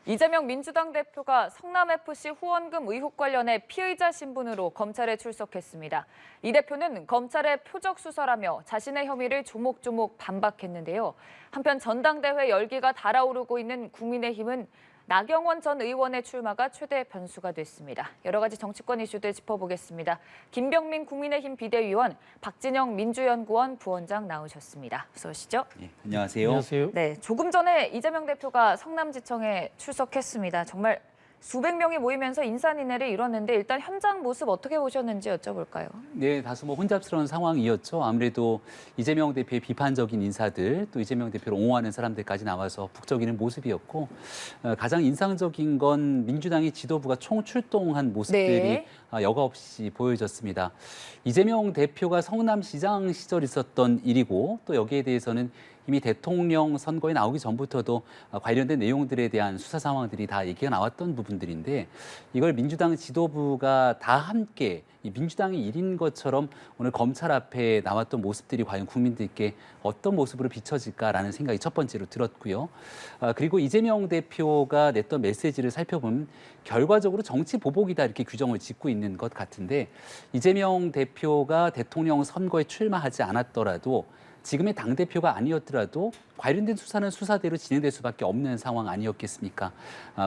이재명 민주당 대표가 성남FC 후원금 의혹 관련해 피의자 신분으로 검찰에 출석했습니다. 이 대표는 검찰의 표적 수사라며 자신의 혐의를 조목조목 반박했는데요. 한편 전당대회 열기가 달아오르고 있는 국민의힘은 나경원 전 의원의 출마가 최대 변수가 됐습니다. 여러 가지 정치권 이슈들 짚어보겠습니다. 김병민 국민의힘 비대위원, 박진영 민주연구원 부원장 나오셨습니다. 어서 오시죠. 네, 안녕하세요. 안녕하세요. 네, 조금 전에 이재명 대표가 성남지청에 출석했습니다. 정말 수백 명이 모이면서 인사인해를 이뤘는데 일단 현장 모습 어떻게 보셨는지 여쭤볼까요? 네, 다소 혼잡스러운 상황이었죠. 아무래도 이재명 대표의 비판적인 인사들, 또 이재명 대표를 옹호하는 사람들까지 나와서 북적이는 모습이었고, 가장 인상적인 건 민주당의 지도부가 총출동한 모습들이 네. 여과 없이 보여졌습니다. 이재명 대표가 성남시장 시절 있었던 일이고, 또 여기에 대해서는 이미 대통령 선거에 나오기 전부터도 관련된 내용들에 대한 수사 상황들이 다 얘기가 나왔던 부분들인데, 이걸 민주당 지도부가 다 함께 이 민주당의 일인 것처럼 오늘 검찰 앞에 나왔던 모습들이 과연 국민들께 어떤 모습으로 비춰질까라는 생각이 첫 번째로 들었고요. 그리고 이재명 대표가 냈던 메시지를 살펴보면 결과적으로 정치 보복이다 이렇게 규정을 짓고 있는 것 같은데, 이재명 대표가 대통령 선거에 출마하지 않았더라도 지금의 당대표가 아니었더라도 관련된 수사는 수사대로 진행될 수밖에 없는 상황 아니었겠습니까?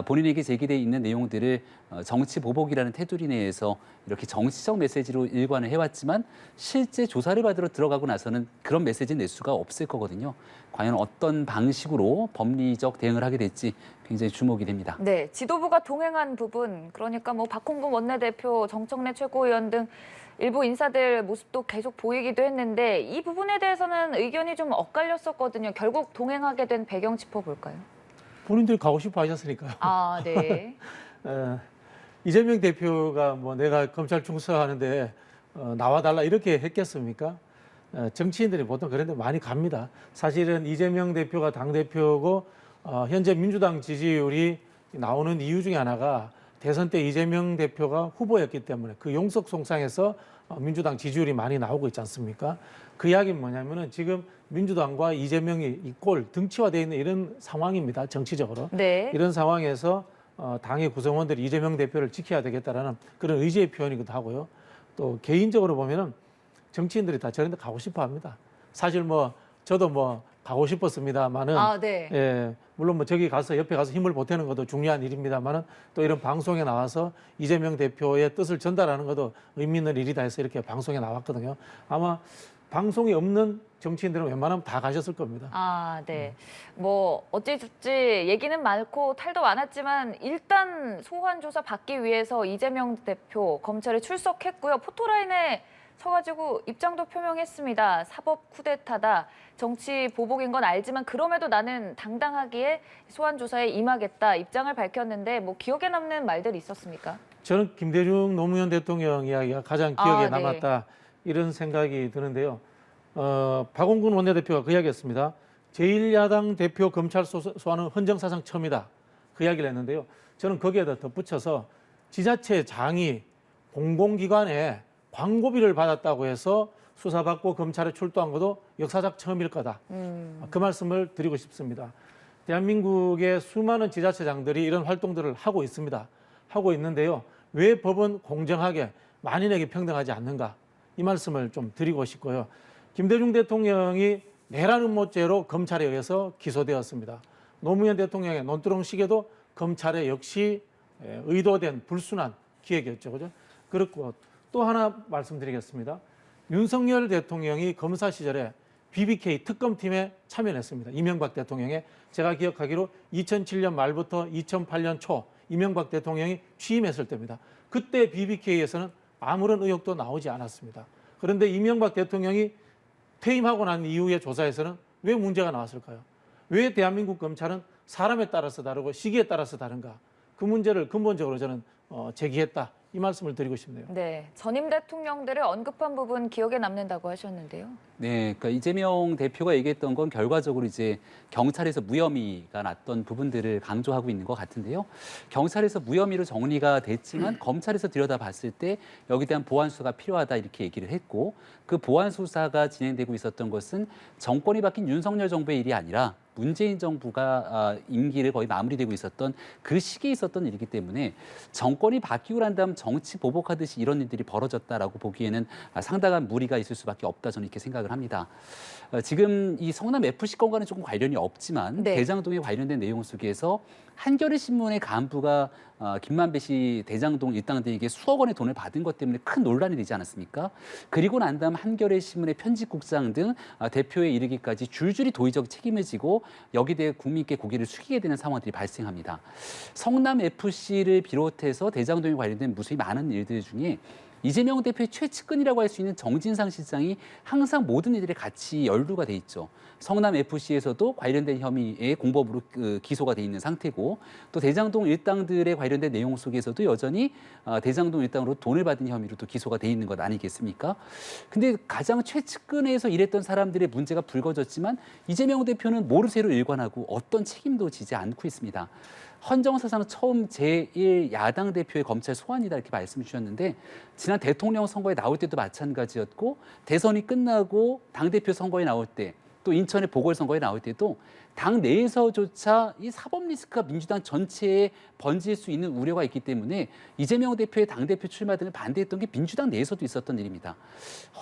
본인에게 제기돼 있는 내용들을 정치 보복이라는 테두리 내에서 이렇게 정치적 메시지로 일관을 해왔지만 실제 조사를 받으러 들어가고 나서는 그런 메시지는 낼 수가 없을 거거든요. 과연 어떤 방식으로 법리적 대응을 하게 될지 굉장히 주목이 됩니다. 네, 지도부가 동행한 부분, 그러니까 뭐 박홍근 원내대표, 정청래 최고위원 등 일부 인사들 모습도 계속 보이기도 했는데 이 부분에 대해서는 의견이 좀 엇갈렸었거든요. 결국 동행하게 된 배경 짚어볼까요? 본인들이 가고 싶어 하셨으니까요. 아, 네. 이재명 대표가 뭐 내가 검찰 충성하는데 나와달라 이렇게 했겠습니까? 정치인들이 보통 그런데 많이 갑니다. 사실은 이재명 대표가 당대표고 현재 민주당 지지율이 나오는 이유 중에 하나가 대선 때 이재명 대표가 후보였기 때문에 그 용석송상에서 민주당 지지율이 많이 나오고 있지 않습니까? 그 이야기는 뭐냐면은 지금 민주당과 이재명이 이 꼴 등치화되어 있는 이런 상황입니다. 정치적으로. 네. 이런 상황에서 당의 구성원들이 이재명 대표를 지켜야 되겠다라는 그런 의지의 표현이기도 하고요. 또 개인적으로 보면은 정치인들이 다 저런 데 가고 싶어 합니다. 사실 뭐 저도 뭐 가고 싶었습니다만은 아, 네. 예, 물론 뭐 저기 가서 옆에 가서 힘을 보태는 것도 중요한 일입니다만은 또 이런 방송에 나와서 이재명 대표의 뜻을 전달하는 것도 의미 있는 일이다 해서 이렇게 방송에 나왔거든요. 아마 방송이 없는 정치인들은 웬만하면 다 가셨을 겁니다. 아, 네. 뭐 어찌저찌 얘기는 많고 탈도 많았지만 일단 소환 조사 받기 위해서 이재명 대표 검찰에 출석했고요. 포토라인에 서가지고 입장도 표명했습니다. 사법 쿠데타다. 정치 보복인 건 알지만 그럼에도 나는 당당하게 소환 조사에 임하겠다. 입장을 밝혔는데 뭐 기억에 남는 말들이 있었습니까? 저는 김대중 노무현 대통령 이야기가 가장 기억에 네. 남았다 이런 생각이 드는데요. 박홍근 원내대표가 그 이야기했습니다. 제1야당 대표 검찰 소환은 헌정사상 처음이다. 그 이야기를 했는데요. 저는 거기에 덧붙여서 지자체장이 공공기관에 광고비를 받았다고 해서 수사받고 검찰에 출두한 것도 역사적 처음일 거다. 그 말씀을 드리고 싶습니다. 대한민국의 수많은 지자체장들이 이런 활동들을 하고 있습니다. 하고 있는데요. 왜 법은 공정하게 만인에게 평등하지 않는가? 이 말씀을 좀 드리고 싶고요. 김대중 대통령이 내란 음모죄로 검찰에 의해서 기소되었습니다. 노무현 대통령의 논두렁 시계도 검찰에 역시 의도된 불순한 기획이었죠. 그죠? 그렇고 또 하나 말씀드리겠습니다. 윤석열 대통령이 검사 시절에 BBK 특검팀에 참여했습니다. 이명박 대통령의 제가 기억하기로 2007년 말부터 2008년 초 이명박 대통령이 취임했을 때입니다. 그때 BBK에서는 아무런 의혹도 나오지 않았습니다. 그런데 이명박 대통령이 퇴임하고 난 이후의 조사에서는 왜 문제가 나왔을까요? 왜 대한민국 검찰은 사람에 따라서 다르고 시기에 따라서 다른가? 그 문제를 근본적으로 저는 제기했다. 이 말씀을 드리고 싶네요. 네, 전임 대통령들을 언급한 부분 기억에 남는다고 하셨는데요. 네, 그러니까 이재명 대표가 얘기했던 건 결과적으로 이제 경찰에서 무혐의가 났던 부분들을 강조하고 있는 것 같은데요. 경찰에서 무혐의로 정리가 됐지만 검찰에서 들여다봤을 때 여기에 대한 보완 수사가 필요하다 이렇게 얘기를 했고, 그 보완 수사가 진행되고 있었던 것은 정권이 바뀐 윤석열 정부의 일이 아니라 문재인 정부가 임기를 거의 마무리되고 있었던 그 시기에 있었던 일이기 때문에 정권이 바뀌고 난 다음 정치 보복하듯이 이런 일들이 벌어졌다라고 보기에는 상당한 무리가 있을 수밖에 없다 저는 이렇게 생각을 합니다. 지금 이 성남 FC 건과는 조금 관련이 없지만 네. 대장동에 관련된 내용 속에서 한겨레 신문의 간부가 김만배 씨 대장동 일당들에게 수억 원의 돈을 받은 것 때문에 큰 논란이 되지 않았습니까? 그리고 난 다음 한겨레 신문의 편집국장 등 대표에 이르기까지 줄줄이 도의적 책임을 지고 여기에 대해 국민께 고개를 숙이게 되는 상황들이 발생합니다. 성남 FC를 비롯해서 대장동에 관련된 무수히 많은 일들 중에 이재명 대표의 최측근이라고 할 수 있는 정진상 실장이 항상 모든 일들에 같이 연루가 돼 있죠. 성남 FC에서도 관련된 혐의에 공범으로 기소가 돼 있는 상태고 또 대장동 일당들에 관련된 내용 속에서도 여전히 대장동 일당으로 돈을 받은 혐의로 또 기소가 돼 있는 것 아니겠습니까? 근데 가장 최측근에서 일했던 사람들의 문제가 불거졌지만 이재명 대표는 모르쇠로 일관하고 어떤 책임도 지지 않고 있습니다. 헌정사상 처음 제1야당 대표의 검찰 소환이다 이렇게 말씀 주셨는데 지난 대통령 선거에 나올 때도 마찬가지였고 대선이 끝나고 당대표 선거에 나올 때 또 인천의 보궐선거에 나올 때도 당 내에서조차 이 사법 리스크가 민주당 전체에 번질 수 있는 우려가 있기 때문에 이재명 대표의 당대표 출마 등을 반대했던 게 민주당 내에서도 있었던 일입니다.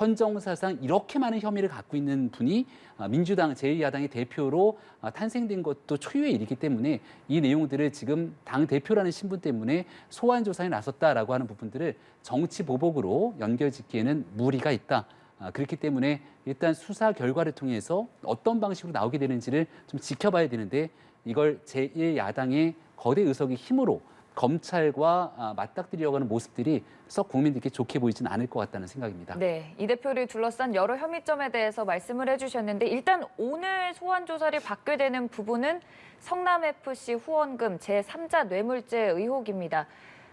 헌정사상 이렇게 많은 혐의를 갖고 있는 분이 민주당 제1야당의 대표로 탄생된 것도 초유의 일이기 때문에 이 내용들을 지금 당대표라는 신분 때문에 소환 조사에 나섰다라고 하는 부분들을 정치 보복으로 연결짓기에는 무리가 있다. 그렇기 때문에 일단 수사 결과를 통해서 어떤 방식으로 나오게 되는지를 좀 지켜봐야 되는데 이걸 제1야당의 거대 의석의 힘으로 검찰과 맞닥뜨리려고 하는 모습들이 썩 국민들께 좋게 보이지는 않을 것 같다는 생각입니다. 네, 이 대표를 둘러싼 여러 혐의점에 대해서 말씀을 해주셨는데 일단 오늘 소환 조사를 받게 되는 부분은 성남FC 후원금 제3자 뇌물죄 의혹입니다.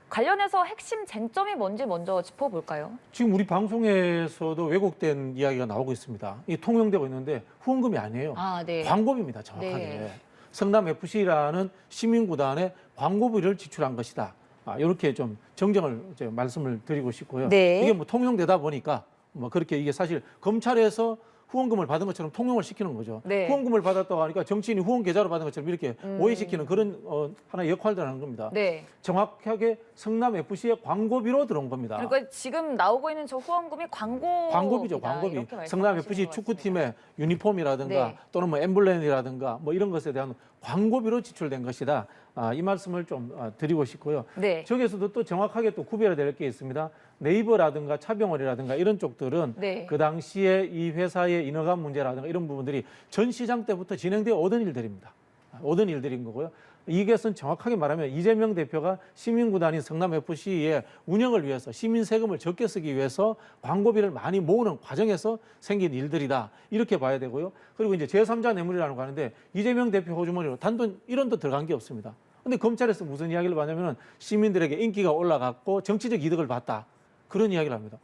관련해서 핵심 쟁점이 뭔지 먼저 짚어볼까요? 지금 우리 방송에서도 왜곡된 이야기가 나오고 있습니다. 이 통용되고 있는데 후원금이 아니에요. 네. 광고비입니다, 정확하게. 네. 성남 FC라는 시민구단에 광고비를 지출한 것이다. 이렇게 좀 정정을 이제 말씀을 드리고 싶고요. 네. 이게 뭐 통용되다 보니까 뭐 그렇게 이게 사실 검찰에서 후원금을 받은 것처럼 통용을 시키는 거죠. 네. 후원금을 받았다고 하니까 정치인이 후원 계좌로 받은 것처럼 이렇게 오해시키는 그런 하나의 역할들을 하는 겁니다. 네. 정확하게 성남 FC의 광고비로 들어온 겁니다. 그러니까 지금 나오고 있는 저 후원금이 광고비죠, 광고비. 성남 FC 축구팀의 유니폼이라든가 네. 또는 뭐 엠블렘이라든가 뭐 이런 것에 대한 광고비로 지출된 것이다. 이 말씀을 좀 드리고 싶고요. 네. 저기에서도 또 정확하게 또 구별해야 될 게 있습니다. 네이버라든가 차병원이라든가 이런 쪽들은 네. 그 당시에 이 회사의 인허가 문제라든가 이런 부분들이 전 시장 때부터 진행되어 오던 일들입니다. 오던 일들인 거고요. 이것은 정확하게 말하면 이재명 대표가 시민구단인 성남FC의 운영을 위해서 시민 세금을 적게 쓰기 위해서 광고비를 많이 모으는 과정에서 생긴 일들이다. 이렇게 봐야 되고요. 그리고 이제 제3자 뇌물이라는 거 하는데 이재명 대표 호주머니로 단돈 1원도 들어간 게 없습니다. 근데 검찰에서 무슨 이야기를 하냐면 시민들에게 인기가 올라갔고 정치적 이득을 봤다. 그런 이야기를 합니다.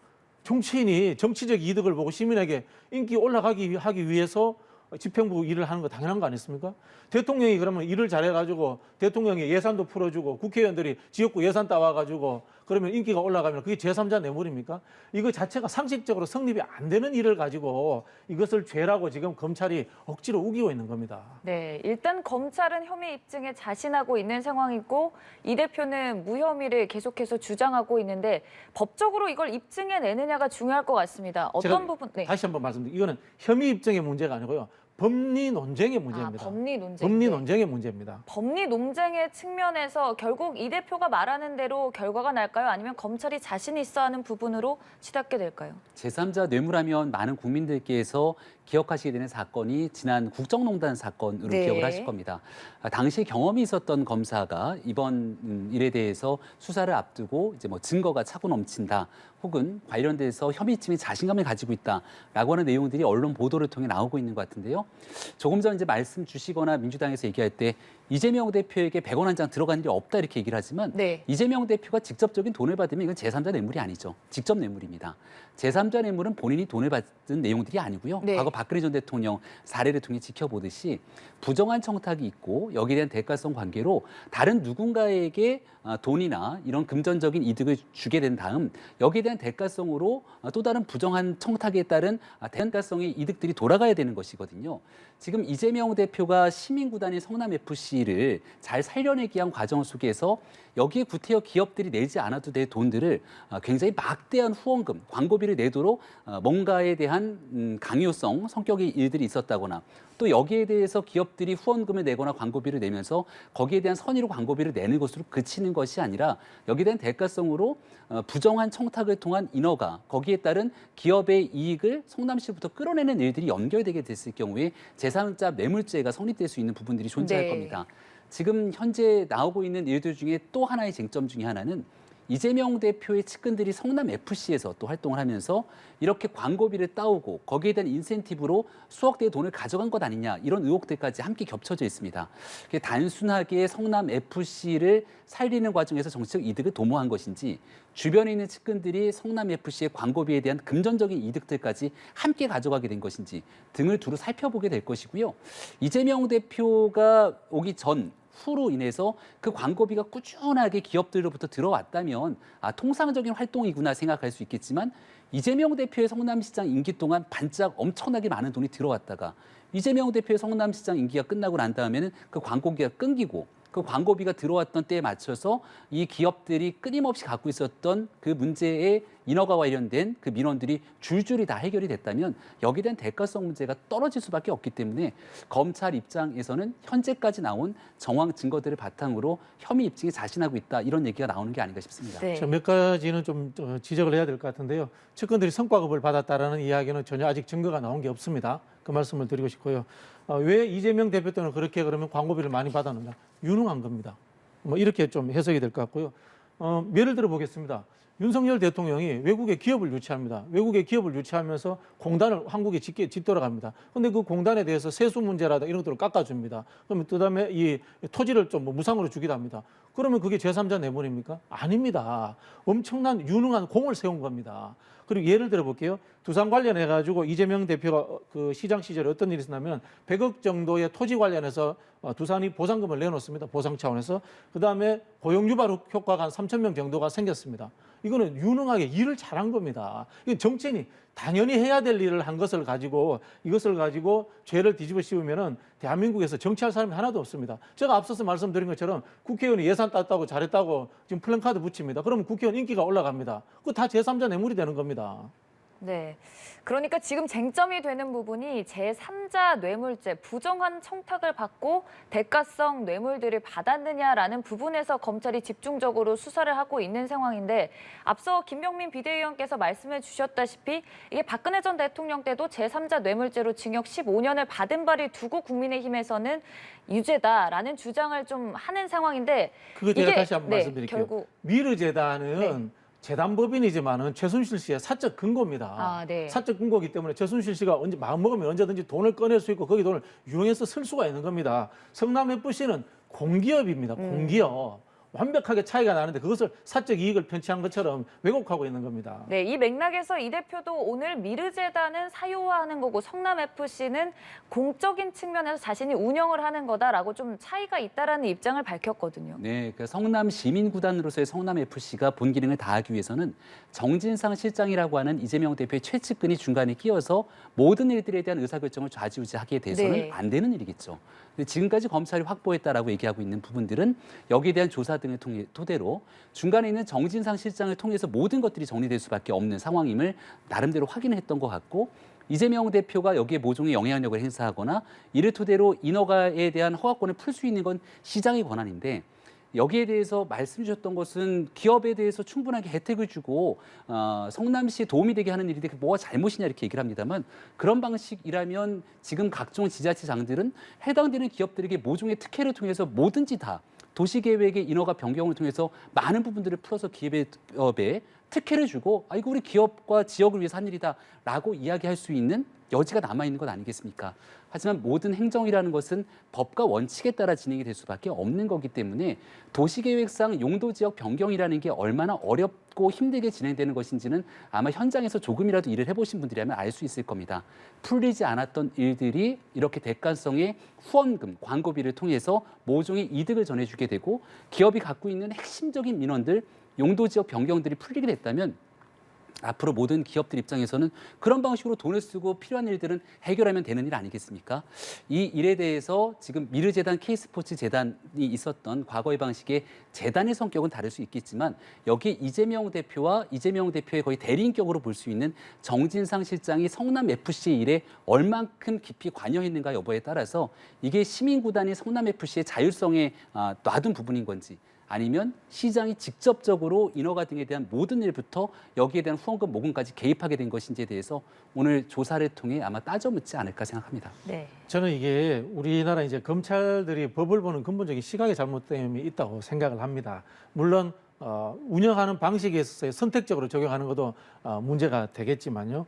정치인이 정치적 이득을 보고 시민에게 인기 올라가기 하기 위해서 집행부 일을 하는 거 당연한 거 아니겠습니까? 대통령이 그러면 일을 잘해가지고 대통령이 예산도 풀어주고 국회의원들이 지역구 예산 따와가지고 그러면 인기가 올라가면 그게 제3자 뇌물입니까? 이거 자체가 상식적으로 성립이 안 되는 일을 가지고 이것을 죄라고 지금 검찰이 억지로 우기고 있는 겁니다. 네, 일단 검찰은 혐의 입증에 자신하고 있는 상황이고 이 대표는 무혐의를 계속해서 주장하고 있는데 법적으로 이걸 입증해내느냐가 중요할 것 같습니다. 어떤 제가 부분? 네. 다시 한번 말씀드리면 이거는 혐의 입증의 문제가 아니고요. 법리 논쟁의 문제입니다. 법리 논쟁. 법리 네. 논쟁의 문제입니다. 법리 논쟁의 측면에서 결국 이 대표가 말하는 대로 결과가 날까요? 아니면 검찰이 자신 있어 하는 부분으로 치닫게 될까요? 제3자 뇌물하면 많은 국민들께서 기억하시게 되는 사건이 지난 국정농단 사건으로 네. 기억을 하실 겁니다. 당시 경험이 있었던 검사가 이번 일에 대해서 수사를 앞두고 이제 뭐 증거가 차고 넘친다, 혹은 관련돼서 혐의점에 자신감을 가지고 있다라고 하는 내용들이 언론 보도를 통해 나오고 있는 것 같은데요. 조금 전 이제 말씀 주시거나 민주당에서 얘기할 때 이재명 대표에게 100원 한 장 들어간 일이 없다 이렇게 얘기를 하지만 네. 이재명 대표가 직접적인 돈을 받으면 이건 제3자 뇌물이 아니죠. 직접 뇌물입니다. 제3자 뇌물은 본인이 돈을 받은 내용들이 아니고요. 네. 과거 박근혜 전 대통령 사례를 통해 지켜보듯이 부정한 청탁이 있고 여기에 대한 대가성 관계로 다른 누군가에게 돈이나 이런 금전적인 이득을 주게 된 다음 여기에 대한 대가성으로 또 다른 부정한 청탁에 따른 대가성의 이득들이 돌아가야 되는 것이거든요. 있는데요. 지금 이재명 대표가 시민구단인 성남FC를 잘 살려내기 위한 과정 속에서 여기에 구태여 기업들이 내지 않아도 될 돈들을 굉장히 막대한 후원금, 광고비를 내도록 뭔가에 대한 강요성, 성격의 일들이 있었다거나 또 여기에 대해서 기업들이 후원금을 내거나 광고비를 내면서 거기에 대한 선의로 광고비를 내는 것으로 그치는 것이 아니라 여기에 대한 대가성으로 부정한 청탁을 통한 인허가, 거기에 따른 기업의 이익을 성남시부터 끌어내는 일들이 연결되게 됐을 경우에 제3자 뇌물죄가 성립될 수 있는 부분들이 존재할 네. 겁니다. 지금 현재 나오고 있는 일들 중에 또 하나의 쟁점 중에 하나는 이재명 대표의 측근들이 성남FC에서 또 활동을 하면서 이렇게 광고비를 따오고 거기에 대한 인센티브로 수억 대의 돈을 가져간 것 아니냐 이런 의혹들까지 함께 겹쳐져 있습니다. 단순하게 성남FC를 살리는 과정에서 정치적 이득을 도모한 것인지 주변에 있는 측근들이 성남FC의 광고비에 대한 금전적인 이득들까지 함께 가져가게 된 것인지 등을 두루 살펴보게 될 것이고요. 이재명 대표가 오기 전 후로 인해서 그 광고비가 꾸준하게 기업들로부터 들어왔다면 통상적인 활동이구나 생각할 수 있겠지만 이재명 대표의 성남시장 임기 동안 반짝 엄청나게 많은 돈이 들어왔다가 이재명 대표의 성남시장 임기가 끝나고 난 다음에는 그 광고비가 끊기고 그 광고비가 들어왔던 때에 맞춰서 이 기업들이 끊임없이 갖고 있었던 그 문제의 인허가와 관련된 그 민원들이 줄줄이 다 해결이 됐다면 여기에 대한 대가성 문제가 떨어질 수밖에 없기 때문에 검찰 입장에서는 현재까지 나온 정황 증거들을 바탕으로 혐의 입증에 자신하고 있다 이런 얘기가 나오는 게 아닌가 싶습니다. 네. 몇 가지는 좀 지적을 해야 될 것 같은데요. 측근들이 성과급을 받았다라는 이야기는 전혀 아직 증거가 나온 게 없습니다. 그 말씀을 드리고 싶고요. 왜 이재명 대표 때는 그렇게 그러면 광고비를 많이 받았느냐? 유능한 겁니다. 뭐 이렇게 좀 해석이 될 것 같고요. 예를 들어 보겠습니다. 윤석열 대통령이 외국에 기업을 유치합니다. 외국에 기업을 유치하면서 공단을 한국에 짓돌아 갑니다. 그런데 그 공단에 대해서 세수 문제라든가 이런 것들을 깎아줍니다. 그러면 그다음에 이 토지를 좀 무상으로 주기도 합니다. 그러면 그게 제3자 뇌물입니까? 아닙니다. 엄청난 유능한 공을 세운 겁니다. 그리고 예를 들어 볼게요. 두산 관련해 가지고 이재명 대표가 그 시장 시절에 어떤 일이 있었냐면 100억 정도의 토지 관련해서 두산이 보상금을 내놓습니다. 보상 차원에서. 그다음에 고용 유발 효과가 한 3천 명 정도가 생겼습니다. 이거는 유능하게 일을 잘한 겁니다. 이건 정치인이 당연히 해야 될 일을 한 것을 가지고 이것을 가지고 죄를 뒤집어 씌우면은 대한민국에서 정치할 사람이 하나도 없습니다. 제가 앞서서 말씀드린 것처럼 국회의원이 예산 땄다고 잘했다고 지금 플랜카드 붙입니다. 그러면 국회의원 인기가 올라갑니다. 그거 다 제3자 뇌물이 되는 겁니다. 네. 그러니까 지금 쟁점이 되는 부분이 제3자 뇌물죄, 부정한 청탁을 받고 대가성 뇌물들을 받았느냐라는 부분에서 검찰이 집중적으로 수사를 하고 있는 상황인데 앞서 김병민 비대위원께서 말씀해 주셨다시피 이게 박근혜 전 대통령 때도 제3자 뇌물죄로 징역 15년을 받은 바를 두고 국민의힘에서는 유죄다라는 주장을 좀 하는 상황인데 그거 제가 다시 한번 말씀드릴게요. 결국 미르재단은 재단법인이지만은 최순실 씨의 사적 근거입니다. 네. 사적 근거이기 때문에 최순실 씨가 언제 마음 먹으면 언제든지 돈을 꺼낼 수 있고 거기 돈을 유용해서 쓸 수가 있는 겁니다. 성남FC는 공기업입니다. 공기업. 완벽하게 차이가 나는데 그것을 사적 이익을 편취한 것처럼 왜곡하고 있는 겁니다. 네, 이 맥락에서 이 대표도 오늘 미르재단은 사유화하는 거고 성남FC는 공적인 측면에서 자신이 운영을 하는 거다라고 좀 차이가 있다라는 입장을 밝혔거든요. 네, 그 성남 시민구단으로서의 성남FC가 본 기능을 다하기 위해서는 정진상 실장이라고 하는 이재명 대표의 최측근이 중간에 끼어서 모든 일들에 대한 의사결정을 좌지우지하게 돼서는 네. 안 되는 일이겠죠. 근데 지금까지 검찰이 확보했다라고 얘기하고 있는 부분들은 여기에 대한 조사 등을 토대로 중간에 있는 정진상 실장을 통해서 모든 것들이 정리될 수밖에 없는 상황임을 나름대로 확인을 했던 것 같고 이재명 대표가 여기에 모종의 영향력을 행사하거나 이를 토대로 인허가에 대한 허가권을 풀 수 있는 건 시장의 권한인데 여기에 대해서 말씀 주셨던 것은 기업에 대해서 충분하게 혜택을 주고 성남시에 도움이 되게 하는 일인데 뭐가 잘못이냐 이렇게 얘기를 합니다만 그런 방식이라면 지금 각종 지자체장들은 해당되는 기업들에게 모종의 특혜를 통해서 뭐든지 다 도시계획의 인허가 변경을 통해서 많은 부분들을 풀어서 기업에 특혜를 주고 이거 우리 기업과 지역을 위해서 한 일이다라고 이야기할 수 있는 여지가 남아있는 것 아니겠습니까? 하지만 모든 행정이라는 것은 법과 원칙에 따라 진행이 될 수밖에 없는 거기 때문에 도시계획상 용도지역 변경이라는 게 얼마나 어렵고 힘들게 진행되는 것인지는 아마 현장에서 조금이라도 일을 해보신 분들이라면 알 수 있을 겁니다. 풀리지 않았던 일들이 이렇게 대가성의 후원금, 광고비를 통해서 모종의 이득을 전해주게 되고 기업이 갖고 있는 핵심적인 민원들, 용도지역 변경들이 풀리게 됐다면 앞으로 모든 기업들 입장에서는 그런 방식으로 돈을 쓰고 필요한 일들은 해결하면 되는 일 아니겠습니까? 이 일에 대해서 지금 미르재단, K스포츠 재단이 있었던 과거의 방식의 재단의 성격은 다를 수 있겠지만 여기에 이재명 대표와 이재명 대표의 거의 대리인격으로 볼 수 있는 정진상 실장이 성남FC 일에 얼만큼 깊이 관여했는가 여부에 따라서 이게 시민구단이 성남FC의 자율성에 놔둔 부분인 건지 아니면 시장이 직접적으로 인허가 등에 대한 모든 일부터 여기에 대한 후원금 모금까지 개입하게 된 것인지에 대해서 오늘 조사를 통해 아마 따져 묻지 않을까 생각합니다. 네. 저는 이게 우리나라 이제 검찰들이 법을 보는 근본적인 시각의 잘못됨이 있다고 생각을 합니다. 물론 운영하는 방식에 있어서 선택적으로 적용하는 것도 문제가 되겠지만요.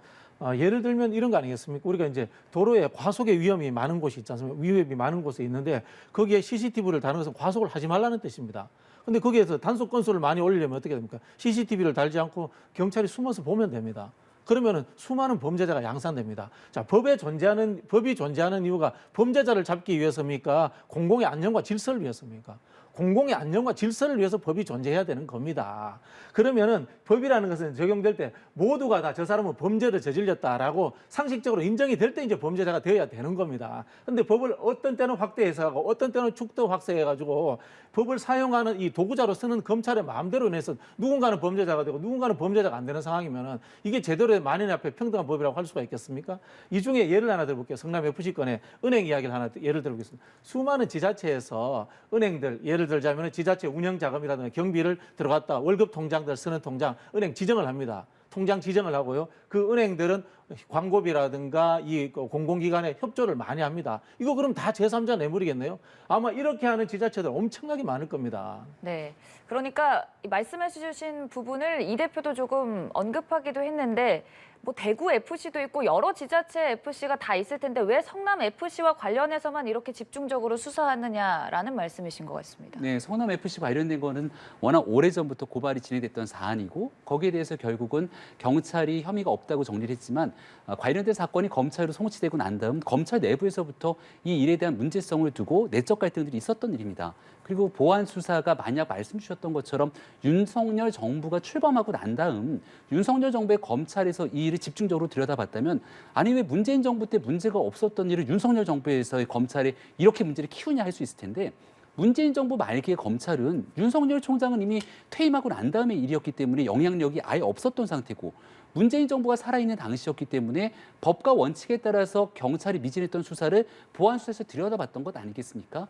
예를 들면 이런 거 아니겠습니까? 우리가 이제 도로에 과속의 위험이 많은 곳이 있지 않습니까? 위협이 많은 곳에 있는데 거기에 CCTV를 다는 것은 과속을 하지 말라는 뜻입니다. 근데 거기에서 단속 건수를 많이 올리려면 어떻게 됩니까? CCTV를 달지 않고 경찰이 숨어서 보면 됩니다. 그러면은 수많은 범죄자가 양산됩니다. 자, 법이 존재하는 이유가 범죄자를 잡기 위해서입니까? 공공의 안녕과 질서를 위해서입니까? 공공의 안녕과 질서를 위해서 법이 존재해야 되는 겁니다. 그러면은 법이라는 것은 적용될 때 모두가 다 저 사람은 범죄를 저질렀다라고 상식적으로 인정이 될 때 이제 범죄자가 되어야 되는 겁니다. 근데 법을 어떤 때는 확대해서 하고 어떤 때는 축도 확대해가지고 법을 사용하는 이 도구자로 쓰는 검찰의 마음대로 인해서 누군가는 범죄자가 되고 누군가는 범죄자가 안 되는 상황이면은 이게 제대로 만인 앞에 평등한 법이라고 할 수가 있겠습니까? 이 중에 예를 하나 들어볼게요. 성남FC 건의 은행 이야기를 하나 예를 들어보겠습니다. 수많은 지자체에서 은행들 예를 들자면 지자체 운영 자금이라든가 경비를 들어갔다 월급 통장들 쓰는 통장 은행 지정을 합니다. 통장 지정을 하고요. 그 은행들은 광고비라든가 이 공공기관에 협조를 많이 합니다. 이거 그럼 다 제3자 뇌물이겠네요. 아마 이렇게 하는 지자체들 엄청나게 많을 겁니다. 네. 그러니까 말씀해 주신 부분을 이 대표도 조금 언급하기도 했는데 뭐 대구 FC도 있고 여러 지자체 FC가 다 있을 텐데 왜 성남 FC와 관련해서만 이렇게 집중적으로 수사하느냐라는 말씀이신 것 같습니다. 네, 성남FC 관련된 거는 워낙 오래전부터 고발이 진행됐던 사안이고 거기에 대해서 결국은 경찰이 혐의가 없다고 정리를 했지만 관련된 사건이 검찰로 송치되고 난 다음 검찰 내부에서부터 이 일에 대한 문제성을 두고 내적 갈등들이 있었던 일입니다. 그리고 보안 수사가 만약 말씀 주셨던 것처럼 윤석열 정부가 출범하고 난 다음 윤석열 정부의 검찰에서 이 일을 집중적으로 들여다봤다면 아니 왜 문재인 정부 때 문제가 없었던 일을 윤석열 정부에서의 검찰이 이렇게 문제를 키우냐 할 수 있을 텐데 문재인 정부 말기의 검찰은 윤석열 총장은 이미 퇴임하고 난 다음의 일이었기 때문에 영향력이 아예 없었던 상태고 문재인 정부가 살아있는 당시였기 때문에 법과 원칙에 따라서 경찰이 미진했던 수사를 보안수사에서 들여다봤던 것 아니겠습니까?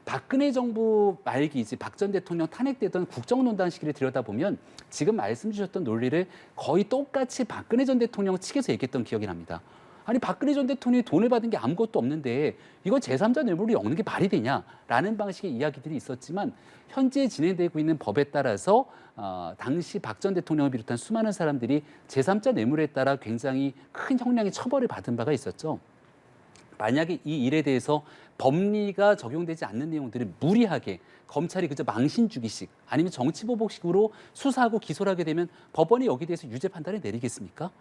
박근혜 정부 말기 이제 박 전 대통령 탄핵되던 국정농단 시기를 들여다보면 지금 말씀 주셨던 논리를 거의 똑같이 박근혜 전 대통령 측에서 얘기했던 기억이 납니다. 아니 박근혜 전 대통령이 돈을 받은 게 아무것도 없는데 이거 제3자 뇌물이 엮는 게 말이 되냐라는 방식의 이야기들이 있었지만 현재 진행되고 있는 법에 따라서 당시 박 전 대통령을 비롯한 수많은 사람들이 제3자 뇌물에 따라 굉장히 큰 형량의 처벌을 받은 바가 있었죠. 만약에 이 일에 대해서 법리가 적용되지 않는 내용들을 무리하게 검찰이 그저 망신 주기식 아니면 정치보복식으로 수사하고 기소를 하게 되면 법원이 여기에 대해서 유죄 판단을 내리겠습니까?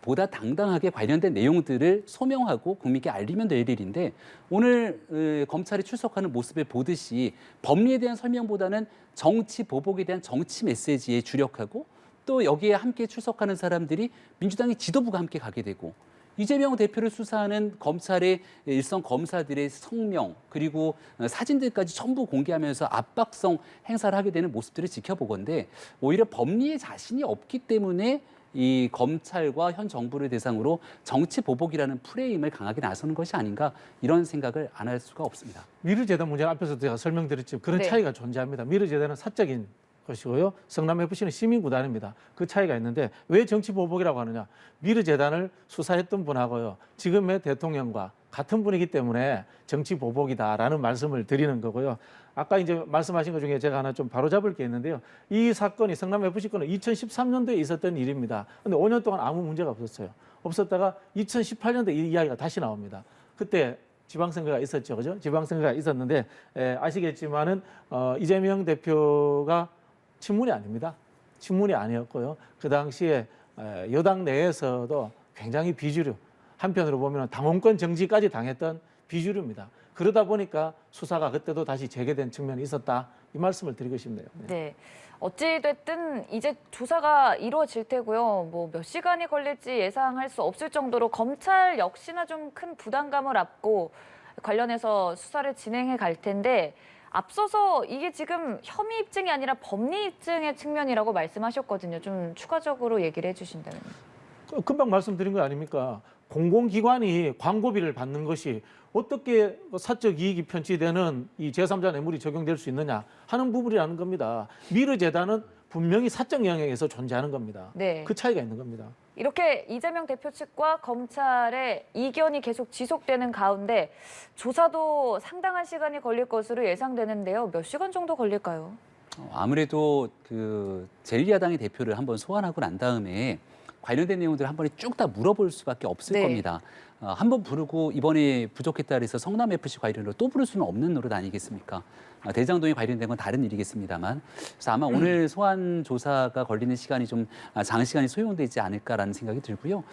보다 당당하게 관련된 내용들을 소명하고 국민께 알리면 될 일인데 오늘 검찰이 출석하는 모습을 보듯이 법리에 대한 설명보다는 정치 보복에 대한 정치 메시지에 주력하고 또 여기에 함께 출석하는 사람들이 민주당의 지도부가 함께 가게 되고 이재명 대표를 수사하는 검찰의 일선 검사들의 성명 그리고 사진들까지 전부 공개하면서 압박성 행사를 하게 되는 모습들을 지켜보건데 오히려 법리에 자신이 없기 때문에 이 검찰과 현 정부를 대상으로 정치 보복이라는 프레임을 강하게 나서는 것이 아닌가 이런 생각을 안 할 수가 없습니다. 미르재단 문제는 앞에서 제가 설명드렸지만 그런 네. 차이가 존재합니다. 미르재단은 사적인 것이고요. 성남FC는 시민구단입니다. 그 차이가 있는데 왜 정치 보복이라고 하느냐. 미르재단을 수사했던 분하고요. 지금의 대통령과 같은 분이기 때문에 정치 보복이다라는 말씀을 드리는 거고요. 아까 이제 말씀하신 것 중에 제가 하나 좀 바로잡을 게 있는데요. 이 사건이 성남FC 건은 2013년도에 있었던 일입니다. 근데 5년 동안 아무 문제가 없었어요. 없었다가 2018년도에 이 이야기가 다시 나옵니다. 그때 지방선거가 있었죠. 그죠? 지방선거가 있었는데 아시겠지만은 이재명 대표가 친문이 아닙니다. 친문이 아니었고요. 그 당시에 여당 내에서도 굉장히 비주류, 한편으로 보면 당원권 정지까지 당했던 비주류입니다. 그러다 보니까 수사가 그때도 다시 재개된 측면이 있었다. 이 말씀을 드리고 싶네요. 네. 네. 어찌됐든 이제 조사가 이루어질 테고요. 뭐 몇 시간이 걸릴지 예상할 수 없을 정도로 검찰 역시나 좀 큰 부담감을 안고 관련해서 수사를 진행해 갈 텐데 앞서서 이게 지금 혐의 입증이 아니라 법리 입증의 측면이라고 말씀하셨거든요. 좀 추가적으로 얘기를 해주신다면. 금방 말씀드린 거 아닙니까? 공공기관이 광고비를 받는 것이 어떻게 사적 이익이 편취되는 이 제3자 뇌물이 적용될 수 있느냐 하는 부분이라는 겁니다. 미르재단은 분명히 사적 영역에서 존재하는 겁니다. 네. 그 차이가 있는 겁니다. 이렇게 이재명 대표 측과 검찰의 이견이 계속 지속되는 가운데 조사도 상당한 시간이 걸릴 것으로 예상되는데요. 몇 시간 정도 걸릴까요? 아무래도 그 제1야당의 대표를 한번 소환하고 난 다음에 관련된 내용들을 한 번에 쭉 다 물어볼 수밖에 없을 네. 겁니다. 한 번 부르고 이번에 부족했다 그래서 성남FC 관련으로 또 부를 수는 없는 노릇 아니겠습니까? 대장동에 관련된 건 다른 일이겠습니다만. 그래서 아마 오늘 소환 조사가 걸리는 시간이 좀 장시간이 소요되지 않을까라는 생각이 들고요.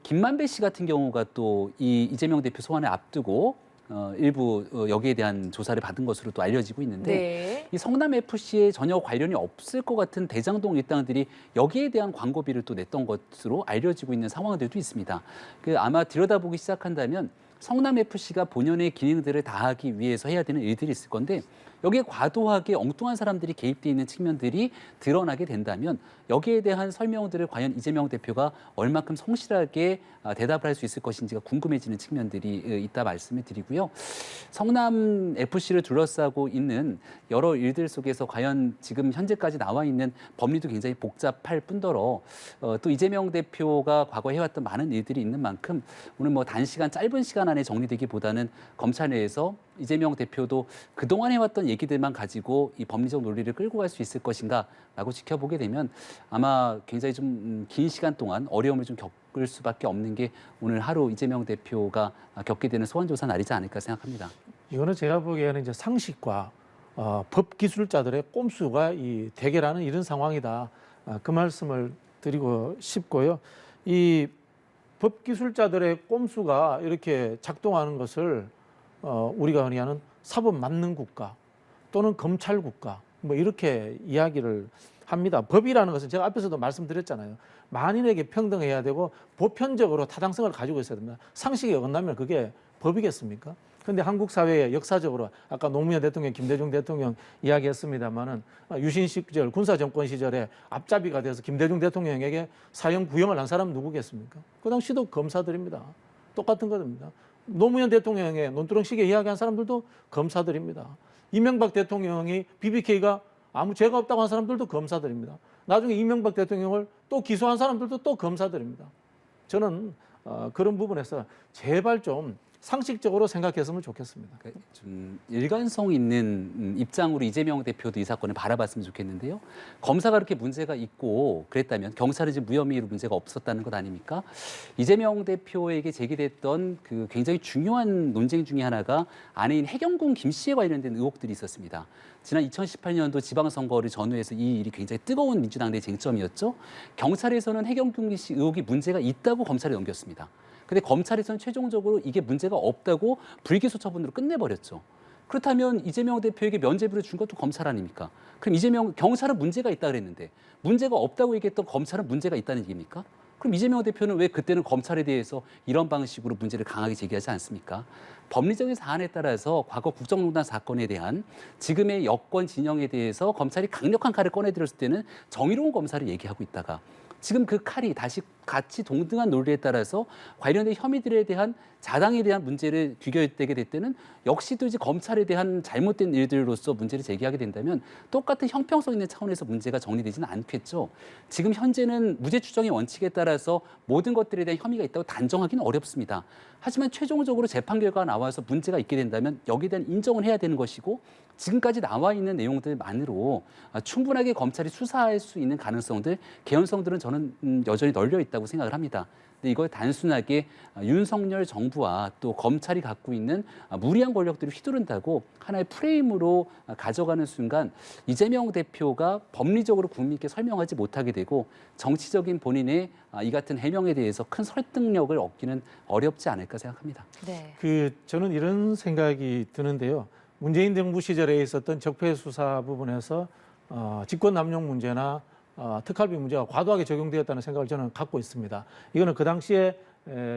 김만배 씨 같은 경우가 또 이 이재명 대표 소환을 앞두고 일부 여기에 대한 조사를 받은 것으로 또 알려지고 있는데 네. 이 성남FC에 전혀 관련이 없을 것 같은 대장동 일당들이 여기에 대한 광고비를 또 냈던 것으로 알려지고 있는 상황들도 있습니다. 아마 들여다보기 시작한다면 성남FC가 본연의 기능들을 다하기 위해서 해야 되는 일들이 있을 건데 여기에 과도하게 엉뚱한 사람들이 개입되어 있는 측면들이 드러나게 된다면 여기에 대한 설명들을 과연 이재명 대표가 얼마큼 성실하게 대답을 할 수 있을 것인지가 궁금해지는 측면들이 있다 말씀을 드리고요. 성남FC를 둘러싸고 있는 여러 일들 속에서 과연 지금 현재까지 나와 있는 법리도 굉장히 복잡할 뿐더러 또 이재명 대표가 과거에 해왔던 많은 일들이 있는 만큼 오늘 뭐 단시간 짧은 시간 안에 정리되기보다는 검찰 내에서 이재명 대표도 그동안 해왔던 얘기들만 가지고 이 법리적 논리를 끌고 갈 수 있을 것인가라고 지켜보게 되면 아마 굉장히 좀 긴 시간 동안 어려움을 좀 겪을 수밖에 없는 게 오늘 하루 이재명 대표가 겪게 되는 소환조사 날이지 않을까 생각합니다. 이거는 제가 보기에는 이제 상식과 법 기술자들의 꼼수가 이 대결하는 이런 상황이다. 그 말씀을 드리고 싶고요. 이 법 기술자들의 꼼수가 이렇게 작동하는 것을 우리가 흔히 하는 사법 만능 국가 또는 검찰 국가 뭐 이렇게 이야기를 합니다. 법이라는 것은 제가 앞에서도 말씀드렸잖아요. 만인에게 평등해야 되고 보편적으로 타당성을 가지고 있어야 됩니다. 상식에 어긋나면 그게 법이겠습니까? 그런데 한국 사회에 역사적으로 아까 노무현 대통령, 김대중 대통령 이야기했습니다마는 유신 시절, 군사 정권 시절에 앞잡이가 돼서 김대중 대통령에게 사형 구형을 한 사람은 누구겠습니까? 그 당시도 검사들입니다. 똑같은 겁니다. 노무현 대통령의 논두렁식에 이야기한 사람들도 검사들입니다. 이명박 대통령이 BBK가 아무 죄가 없다고 한 사람들도 검사들입니다. 나중에 이명박 대통령을 또 기소한 사람들도 또 검사들입니다. 저는 그런 부분에서 제발 좀 상식적으로 생각했으면 좋겠습니다. 좀 일관성 있는 입장으로 이재명 대표도 이 사건을 바라봤으면 좋겠는데요. 검사가 그렇게 문제가 있고 그랬다면 경찰은 지금 무혐의로 문제가 없었다는 것 아닙니까? 이재명 대표에게 제기됐던 그 굉장히 중요한 논쟁 중에 하나가 아내인 해경군 김 씨에 관련된 의혹들이 있었습니다. 지난 2018년도 지방선거를 전후해서 이 일이 굉장히 뜨거운 민주당 내 쟁점이었죠. 경찰에서는 해경군 씨 의혹이 문제가 있다고 검찰에 넘겼습니다. 근데 검찰에서는 최종적으로 이게 문제가 없다고 불기소 처분으로 끝내버렸죠. 그렇다면 이재명 대표에게 면죄부를 준 것도 검찰 아닙니까? 그럼 경찰은 문제가 있다 그랬는데 문제가 없다고 얘기했던 검찰은 문제가 있다는 얘기입니까? 그럼 이재명 대표는 왜 그때는 검찰에 대해서 이런 방식으로 문제를 강하게 제기하지 않습니까? 법리적인 사안에 따라서 과거 국정농단 사건에 대한 지금의 여권 진영에 대해서 검찰이 강력한 칼을 꺼내들었을 때는 정의로운 검사를 얘기하고 있다가 지금 그 칼이 다시 같이 동등한 논리에 따라서 관련된 혐의들에 대한 자당에 대한 문제를 귀결되게 될 때는 역시 또 이제 검찰에 대한 잘못된 일들로서 문제를 제기하게 된다면 똑같은 형평성 있는 차원에서 문제가 정리되지는 않겠죠. 지금 현재는 무죄 추정의 원칙에 따라서 모든 것들에 대한 혐의가 있다고 단정하기는 어렵습니다. 하지만 최종적으로 재판 결과가 나와서 문제가 있게 된다면 여기에 대한 인정을 해야 되는 것이고 지금까지 나와 있는 내용들만으로 충분하게 검찰이 수사할 수 있는 가능성들, 개연성들은 저는 여전히 널려 있다고 생각을 합니다. 근데 이걸 단순하게 윤석열 정부와 또 검찰이 갖고 있는 무리한 권력들을 휘두른다고 하나의 프레임으로 가져가는 순간 이재명 대표가 법리적으로 국민께 설명하지 못하게 되고 정치적인 본인의 이 같은 해명에 대해서 큰 설득력을 얻기는 어렵지 않을까 생각합니다. 네. 저는 이런 생각이 드는데요. 문재인 정부 시절에 있었던 적폐 수사 부분에서 직권 남용 문제나 특활비 문제가 과도하게 적용되었다는 생각을 저는 갖고 있습니다. 이거는 그 당시에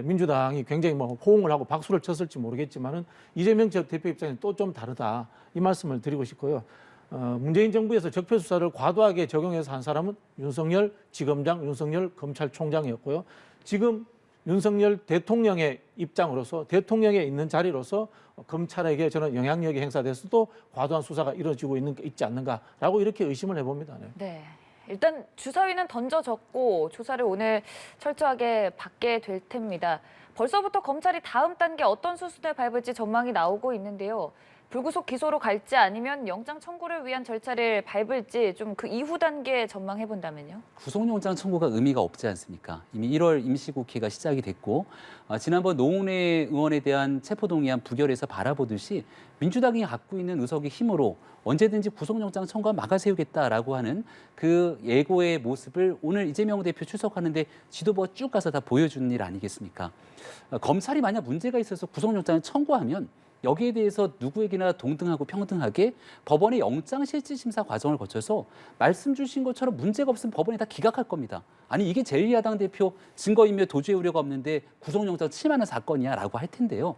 민주당이 굉장히 뭐 호응을 하고 박수를 쳤을지 모르겠지만은 이재명 전 대표 입장이 또 좀 다르다 이 말씀을 드리고 싶고요. 문재인 정부에서 적폐 수사를 과도하게 적용해서 한 사람은 윤석열 지검장, 윤석열 검찰총장이었고요. 지금 윤석열 대통령의 입장으로서 대통령에 있는 자리로서 검찰에게 저는 영향력이 행사돼서도 과도한 수사가 이루어지고 있지 않는가라고 이렇게 의심을 해봅니다. 네. 네. 일단 주사위는 던져졌고 조사를 오늘 철저하게 받게 될 텐니다. 벌써부터 검찰이 다음 단계 어떤 수순을 밟을지 전망이 나오고 있는데요. 불구속 기소로 갈지 아니면 영장 청구를 위한 절차를 밟을지 좀 그 이후 단계 전망해 본다면요. 구속영장 청구가 의미가 없지 않습니까? 이미 1월 임시국회가 시작이 됐고 지난번 노웅래 의원에 대한 체포동의안 부결에서 바라보듯이 민주당이 갖고 있는 의석의 힘으로 언제든지 구속영장 청구와 막아세우겠다라고 하는 그 예고의 모습을 오늘 이재명 대표 출석하는데 지도부가 쭉 가서 다 보여주는 일 아니겠습니까? 검찰이 만약 문제가 있어서 구속영장을 청구하면 여기에 대해서 누구에게나 동등하고 평등하게 법원의 영장실질심사 과정을 거쳐서 말씀 주신 것처럼 문제가 없으면 법원이 다 기각할 겁니다. 아니 이게 제1야당 대표 증거인멸 도주의 우려가 없는데 구속영장 침하는 사건이야라고 할 텐데요.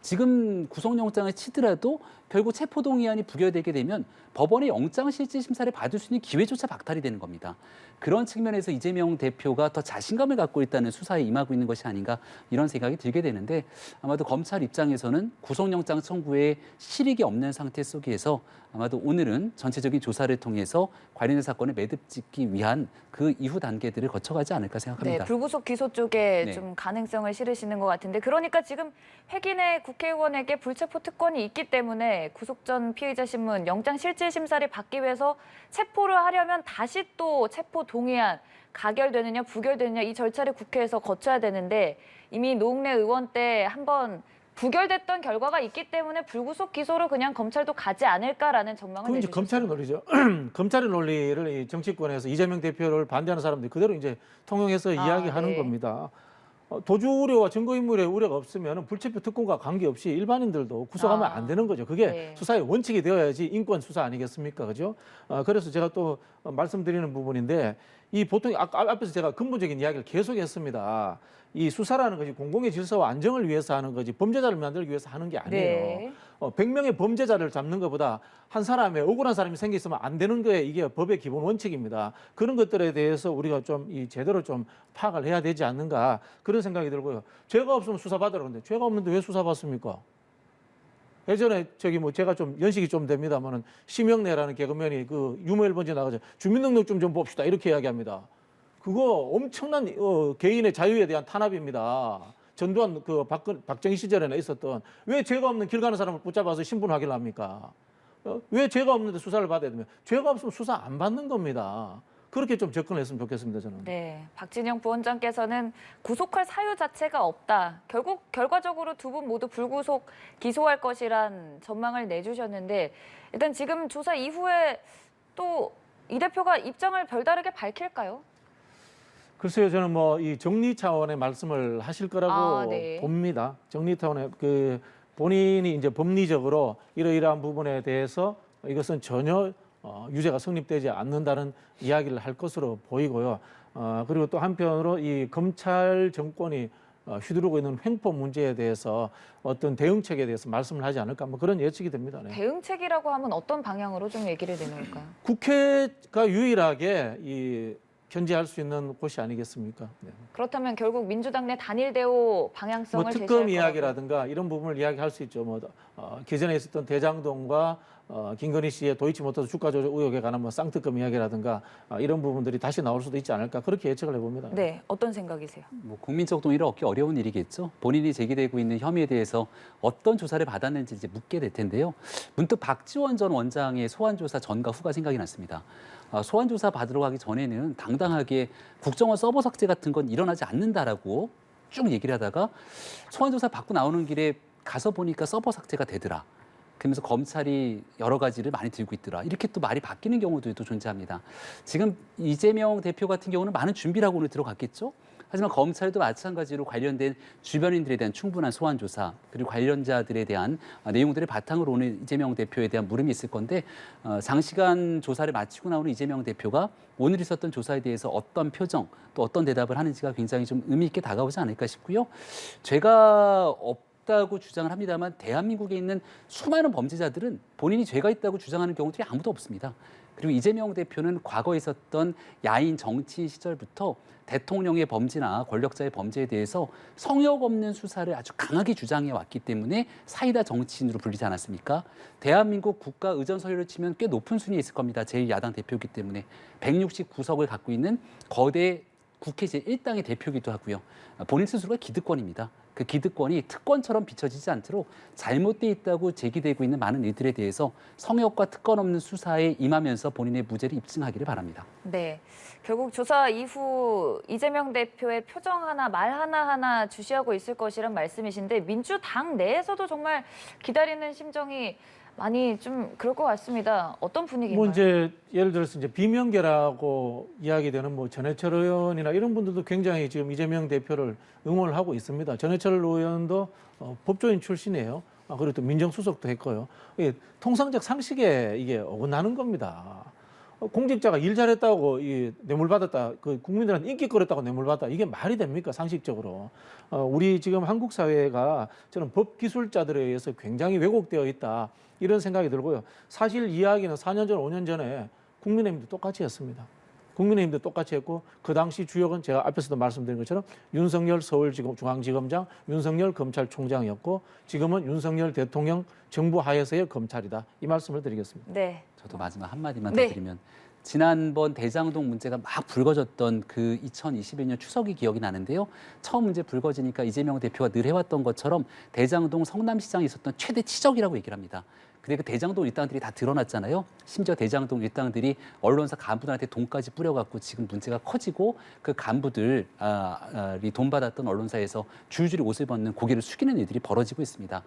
지금 구속영장을 치더라도 결국 체포동의안이 부결되게 되면 법원의 영장실질심사를 받을 수 있는 기회조차 박탈이 되는 겁니다. 그런 측면에서 이재명 대표가 더 자신감을 갖고 있다는 수사에 임하고 있는 것이 아닌가 이런 생각이 들게 되는데 아마도 검찰 입장에서는 구속영장 청구에 실익이 없는 상태 속에서 아마도 오늘은 전체적인 조사를 통해서 관련된 사건을 매듭 짓기 위한 그 이후 단계들을 거쳐가지 않을까 생각합니다. 네, 불구속 기소 쪽에 네. 좀 가능성을 실으시는 것 같은데 그러니까 지금 회기내 국회의원에게 불체포 특권이 있기 때문에 구속 전 피의자 신문 영장 실질 심사를 받기 위해서 체포를 하려면 다시 또 체포 동의안 가결되느냐 부결되느냐 이 절차를 국회에서 거쳐야 되는데 이미 노웅래 의원 때 한번 부결됐던 결과가 있기 때문에 불구속 기소로 그냥 검찰도 가지 않을까라는 전망을 그건 이제 내주셨어요. 검찰의 논리죠. 검찰의 논리를 이 정치권에서 이재명 대표를 반대하는 사람들이 그대로 이제 통용해서 이야기하는 네. 겁니다. 도주 우려와 증거인멸의 우려가 없으면 불체포 특권과 관계없이 일반인들도 구속하면 안 되는 거죠. 그게 네. 수사의 원칙이 되어야지 인권 수사 아니겠습니까? 그죠? 그래서 제가 또 말씀드리는 부분인데 이 보통 앞에서 제가 근본적인 이야기를 계속했습니다. 이 수사라는 것이 공공의 질서와 안정을 위해서 하는 거지 범죄자를 만들기 위해서 하는 게 아니에요. 네. 100명의 범죄자를 잡는 것보다 한 사람의 억울한 사람이 생겼으면 안 되는 거에 이게 법의 기본 원칙입니다. 그런 것들에 대해서 우리가 좀 제대로 좀 파악을 해야 되지 않는가 그런 생각이 들고요. 죄가 없으면 수사받으라고 하는데 죄가 없는데 왜 수사받습니까? 예전에 제가 좀 연식이 좀 됩니다만은 심영래라는 개그맨이 그 유머 1번지 나가서 주민등록증 좀 봅시다 이렇게 이야기합니다. 그거 엄청난 개인의 자유에 대한 탄압입니다. 전두환 박정희 시절에나 있었던 왜 죄가 없는 길 가는 사람을 붙잡아서 신분 확인을 합니까? 왜 죄가 없는데 수사를 받아야 되면 죄가 없으면 수사 안 받는 겁니다. 그렇게 좀 접근했으면 좋겠습니다, 저는. 네, 박진영 부원장께서는 구속할 사유 자체가 없다. 결국 결과적으로 두 분 모두 불구속 기소할 것이란 전망을 내주셨는데 일단 지금 조사 이후에 또 이 대표가 입장을 별다르게 밝힐까요? 글쎄요, 저는 뭐 이 정리 차원의 말씀을 하실 거라고 네. 봅니다. 정리 차원의 본인이 이제 법리적으로 이러이러한 부분에 대해서 이것은 전혀 유죄가 성립되지 않는다는 이야기를 할 것으로 보이고요. 그리고 또 한편으로 이 검찰 정권이 휘두르고 있는 횡포 문제에 대해서 어떤 대응책에 대해서 말씀을 하지 않을까 뭐 그런 예측이 됩니다. 네. 대응책이라고 하면 어떤 방향으로 좀 얘기를 내놓을까요? 국회가 유일하게 견제할 수 있는 곳이 아니겠습니까? 네. 그렇다면 결국 민주당 내 단일 대우 방향성을 뭐 제시할 특검 거라고. 이야기라든가 이런 부분을 이야기할 수 있죠. 기존에 있었던 대장동과 김건희 씨의 도이치모터스 주가 조작 의혹에 관한 쌍특검 이야기라든가 이런 부분들이 다시 나올 수도 있지 않을까 그렇게 예측을 해봅니다. 네, 어떤 생각이세요? 뭐 국민적 동의를 얻기 어려운 일이겠죠. 본인이 제기되고 있는 혐의에 대해서 어떤 조사를 받았는지 이제 묻게 될 텐데요. 문득 박지원 전 원장의 소환조사 전과 후가 생각이 났습니다. 소환조사 받으러 가기 전에는 당당하게 국정원 서버 삭제 같은 건 일어나지 않는다라고 쭉 얘기를 하다가 소환조사 받고 나오는 길에 가서 보니까 서버 삭제가 되더라. 그러면서 검찰이 여러 가지를 많이 들고 있더라. 이렇게 또 말이 바뀌는 경우도 존재합니다. 지금 이재명 대표 같은 경우는 많은 준비를 하고 오늘 들어갔겠죠. 하지만 검찰도 마찬가지로 관련된 주변인들에 대한 충분한 소환 조사 그리고 관련자들에 대한 내용들을 바탕으로 오늘 이재명 대표에 대한 물음이 있을 건데 장시간 조사를 마치고 나오는 이재명 대표가 오늘 있었던 조사에 대해서 어떤 표정 또 어떤 대답을 하는지가 굉장히 좀 의미 있게 다가오지 않을까 싶고요. 죄가 없다고 주장을 합니다만 대한민국에 있는 수많은 범죄자들은 본인이 죄가 있다고 주장하는 경우들이 아무도 없습니다. 그리고 이재명 대표는 과거에 있었던 야인 정치인 시절부터 대통령의 범죄나 권력자의 범죄에 대해서 성역 없는 수사를 아주 강하게 주장해 왔기 때문에 사이다 정치인으로 불리지 않았습니까? 대한민국 국가 의전 서열을 치면 꽤 높은 순위에 있을 겁니다. 제1야당 대표이기 때문에 169석을 갖고 있는 거대 국회 제1당의 대표이기도 하고요. 본인 스스로가 기득권입니다. 그 기득권이 특권처럼 비춰지지 않도록 잘못돼 있다고 제기되고 있는 많은 일들에 대해서 성역과 특권 없는 수사에 임하면서 본인의 무죄를 입증하기를 바랍니다. 네, 결국 조사 이후 이재명 대표의 표정 하나, 말 하나하나 주시하고 있을 것이란 말씀이신데 민주당 내에서도 정말 기다리는 심정이 많이 좀 그럴 것 같습니다. 어떤 분위기인가요? 뭐 이제 예를 들어서 이제 비명계라고 이야기되는 뭐 전해철 의원이나 이런 분들도 굉장히 지금 이재명 대표를 응원을 하고 있습니다. 전해철 의원도 법조인 출신이에요. 그리고 또 민정수석도 했고요. 이게 통상적 상식에 이게 어긋나는 겁니다. 공직자가 일 잘했다고 뇌물 받았다, 그 국민들한테 인기 끌었다고 뇌물 받았다, 이게 말이 됩니까 상식적으로? 우리 지금 한국 사회가 저는 법 기술자들에 의해서 굉장히 왜곡되어 있다 이런 생각이 들고요. 사실 이야기는 4년 전, 5년 전에 국민의힘도 똑같이 했습니다. 국민의힘도 똑같이 했고 그 당시 주역은 제가 앞에서도 말씀드린 것처럼 윤석열 서울중앙지검장, 윤석열 검찰총장이었고 지금은 윤석열 대통령 정부 하에서의 검찰이다. 이 말씀을 드리겠습니다. 네. 저도 마지막 한마디만 네. 더 드리면 지난번 대장동 문제가 막 불거졌던 그 2021년 추석이 기억이 나는데요. 처음 문제 불거지니까 이재명 대표가 늘 해왔던 것처럼 대장동 성남시장에 있었던 최대 치적이라고 얘기를 합니다. 근데 그 대장동 일당들이 다 드러났잖아요. 심지어 대장동 일당들이 언론사 간부들한테 돈까지 뿌려갖고 지금 문제가 커지고 그 간부들이 돈 받았던 언론사에서 줄줄이 옷을 벗는 고개를 숙이는 일들이 벌어지고 있습니다.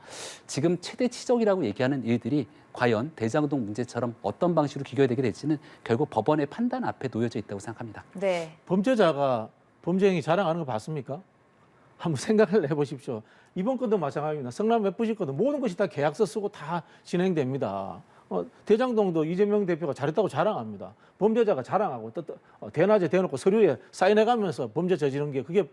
지금 최대 치적이라고 얘기하는 일들이 과연 대장동 문제처럼 어떤 방식으로 귀결되게 될지는 결국 법원의 판단 앞에 놓여져 있다고 생각합니다. 네. 범죄자가 범죄 행위 자랑하는 거 봤습니까? 한번 생각을 해보십시오. 이번 건도 마찬가지입니다. 성남 FC 건도 모든 것이 다 계약서 쓰고 다 진행됩니다. 대장동도 이재명 대표가 잘했다고 자랑합니다. 범죄자가 자랑하고 대낮에 대놓고 서류에 사인해가면서 범죄 저지른 게 그게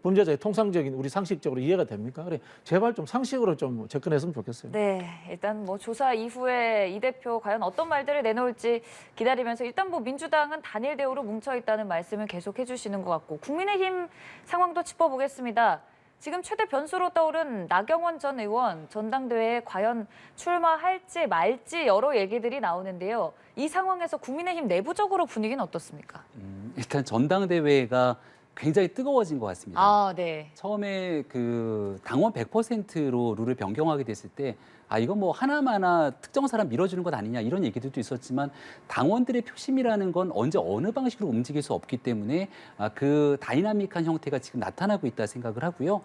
범죄자의 통상적인 우리 상식적으로 이해가 됩니까? 그래 제발 좀 상식으로 좀 접근했으면 좋겠어요. 네, 일단 뭐 조사 이후에 이 대표 과연 어떤 말들을 내놓을지 기다리면서 일단 뭐 민주당은 단일 대우로 뭉쳐 있다는 말씀을 계속 해주시는 것 같고 국민의힘 상황도 짚어보겠습니다. 지금 최대 변수로 떠오른 나경원 전 의원 전당대회에 과연 출마할지 말지 여러 얘기들이 나오는데요. 이 상황에서 국민의힘 내부적으로 분위기는 어떻습니까? 일단 전당대회가 굉장히 뜨거워진 것 같습니다. 아, 네. 처음에 그 당원 100%로 룰을 변경하게 됐을 때 이거 뭐 하나마나 특정 사람 밀어주는 것 아니냐 이런 얘기들도 있었지만 당원들의 표심이라는 건 언제 어느 방식으로 움직일 수 없기 때문에 그 다이나믹한 형태가 지금 나타나고 있다 생각을 하고요.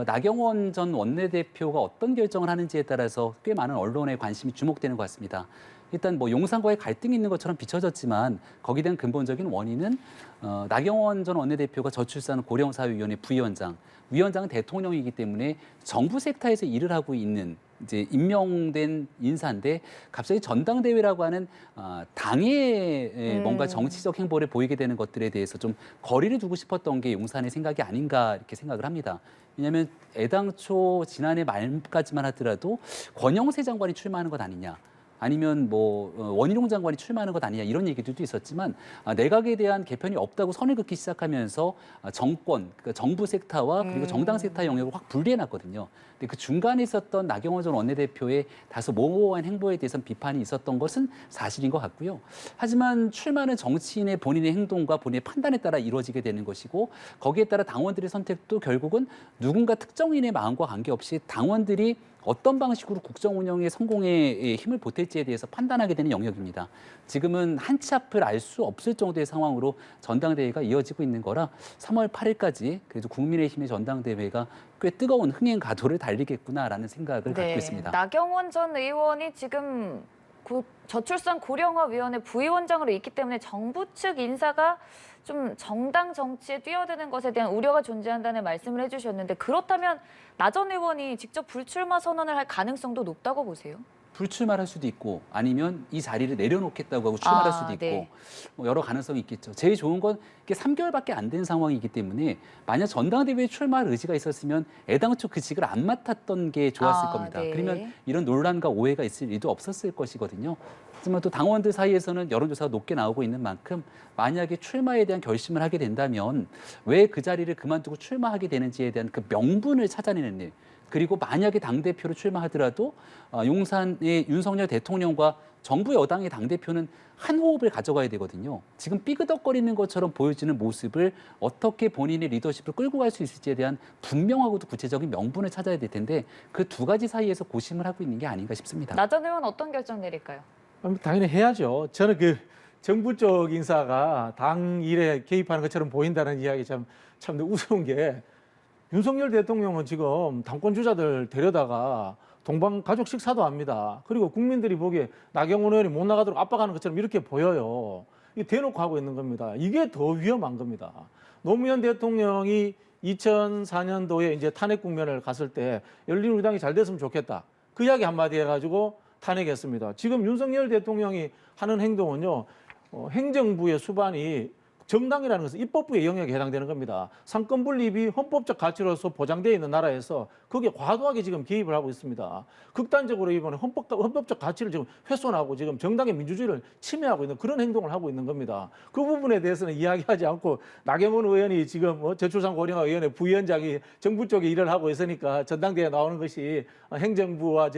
나경원 전 원내대표가 어떤 결정을 하는지에 따라서 꽤 많은 언론의 관심이 주목되는 것 같습니다. 일단 뭐 용산과의 갈등이 있는 것처럼 비춰졌지만 거기에 대한 근본적인 원인은 나경원 전 원내대표가 저출산 고령사회위원회 부위원장, 위원장은 대통령이기 때문에 정부 섹터에서 일을 하고 있는 이제 임명된 인사인데 갑자기 전당대회라고 하는 당의 뭔가 정치적 행보를 보이게 되는 것들에 대해서 좀 거리를 두고 싶었던 게 용산의 생각이 아닌가 이렇게 생각을 합니다. 왜냐하면 애당초 지난해 말까지만 하더라도 권영세 장관이 출마하는 것 아니냐. 아니면 뭐 원희룡 장관이 출마하는 것 아니냐 이런 얘기들도 있었지만 내각에 대한 개편이 없다고 선을 긋기 시작하면서 정권, 그러니까 정부 섹터와 그리고 정당 섹터 영역을 확 분리해놨거든요. 근데 그 중간에 있었던 나경원 전 원내대표의 다소 모호한 행보에 대해서는 비판이 있었던 것은 사실인 것 같고요. 하지만 출마는 정치인의 본인의 행동과 본인의 판단에 따라 이루어지게 되는 것이고 거기에 따라 당원들의 선택도 결국은 누군가 특정인의 마음과 관계없이 당원들이 어떤 방식으로 국정 운영의 성공에 힘을 보탤지에 대해서 판단하게 되는 영역입니다. 지금은 한 치 앞을 알 수 없을 정도의 상황으로 전당대회가 이어지고 있는 거라 3월 8일까지 그래도 국민의힘의 전당대회가 꽤 뜨거운 흥행 가도를 달리겠구나라는 생각을 갖고 있습니다. 나경원 전 의원이 지금 저출산 고령화위원회 부위원장으로 있기 때문에 정부 측 인사가 좀 정당 정치에 뛰어드는 것에 대한 우려가 존재한다는 말씀을 해주셨는데 그렇다면 나 전 의원이 직접 불출마 선언을 할 가능성도 높다고 보세요? 불출마할 수도 있고 아니면 이 자리를 내려놓겠다고 하고 출마할 수도 있고 네. 뭐 여러 가능성이 있겠죠. 제일 좋은 건 이게 3개월밖에 안 된 상황이기 때문에 만약 전당대회에 출마할 의지가 있었으면 애당초 그 직을 안 맡았던 게 좋았을 겁니다. 네. 그러면 이런 논란과 오해가 있을 일도 없었을 것이거든요. 하지만 또 당원들 사이에서는 여론조사가 높게 나오고 있는 만큼 만약에 출마에 대한 결심을 하게 된다면 왜 그 자리를 그만두고 출마하게 되는지에 대한 그 명분을 찾아내는 일, 그리고 만약에 당대표로 출마하더라도 용산의 윤석열 대통령과 정부 여당의 당대표는 한 호흡을 가져가야 되거든요. 지금 삐그덕거리는 것처럼 보여지는 모습을 어떻게 본인의 리더십을 끌고 갈 수 있을지에 대한 분명하고도 구체적인 명분을 찾아야 될 텐데 그 두 가지 사이에서 고심을 하고 있는 게 아닌가 싶습니다. 나 전 의원 어떤 결정 내릴까요? 당연히 해야죠. 저는 그 정부 쪽 인사가 당 일에 개입하는 것처럼 보인다는 이야기 참 우스운 게 윤석열 대통령은 지금 당권 주자들 데려다가 동방 가족 식사도 합니다. 그리고 국민들이 보기에 나경원 의원이 못 나가도록 압박하는 것처럼 이렇게 보여요. 이게 대놓고 하고 있는 겁니다. 이게 더 위험한 겁니다. 노무현 대통령이 2004년도에 이제 탄핵 국면을 갔을 때 열린우리당이 잘 됐으면 좋겠다. 그 이야기 한마디 해가지고 탄핵했습니다. 지금 윤석열 대통령이 하는 행동은요, 행정부의 수반이 정당이라는 것은 입법부의 영역에 해당되는 겁니다. 상권 분립이 헌법적 가치로서 보장되어 있는 나라에서 거기에 과도하게 지금 개입을 하고 있습니다. 극단적으로 이번에 헌법적 가치를 지금 훼손하고 지금 정당의 민주주의를 침해하고 있는 그런 행동을 하고 있는 겁니다. 그 부분에 대해서는 이야기하지 않고 나경원 의원이 지금 저출산 고령화위원회 부위원장이 정부 쪽에 일을 하고 있으니까 전당대회에 나오는 것이 행정부와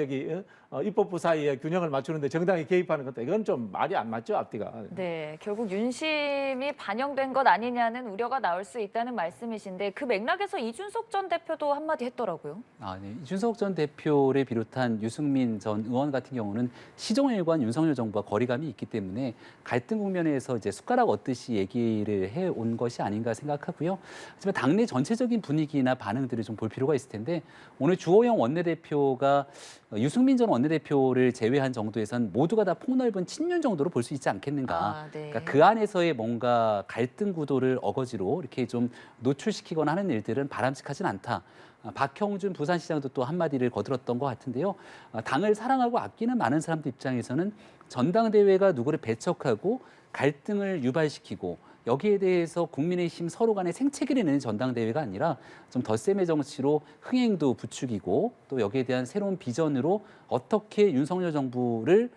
입법부 사이에 균형을 맞추는데 정당이 개입하는 것도 이건 좀 말이 안 맞죠, 앞뒤가. 네, 결국 윤심이 반영된 것 아니냐는 우려가 나올 수 있다는 말씀이신데 그 맥락에서 이준석 전 대표도 한마디 했더라고요. 네. 이준석 전 대표를 비롯한 유승민 전 의원 같은 경우는 시종일관 윤석열 정부와 거리감이 있기 때문에 갈등 국면에서 이제 숟가락 얻듯이 얘기를 해온 것이 아닌가 생각하고요. 하지만 당내 전체적인 분위기나 반응들을 좀 볼 필요가 있을 텐데 오늘 주호영 원내대표가 유승민 전 원내대표를 제외한 정도에선 모두가 다 폭넓은 친윤 정도로 볼 수 있지 않겠는가. 네. 그러니까 그 안에서의 뭔가 갈등 구도를 어거지로 이렇게 좀 노출시키거나 하는 일들은 바람직하진 않다. 박형준 부산시장도 또 한마디를 거들었던 것 같은데요. 당을 사랑하고 아끼는 많은 사람들 입장에서는 전당대회가 누구를 배척하고 갈등을 유발시키고 여기에 대해서 국민의힘 서로 간에 생채기를 내는 전당대회가 아니라 좀 덧셈의 정치로 흥행도 부추기고 또 여기에 대한 새로운 비전으로 어떻게 윤석열 정부를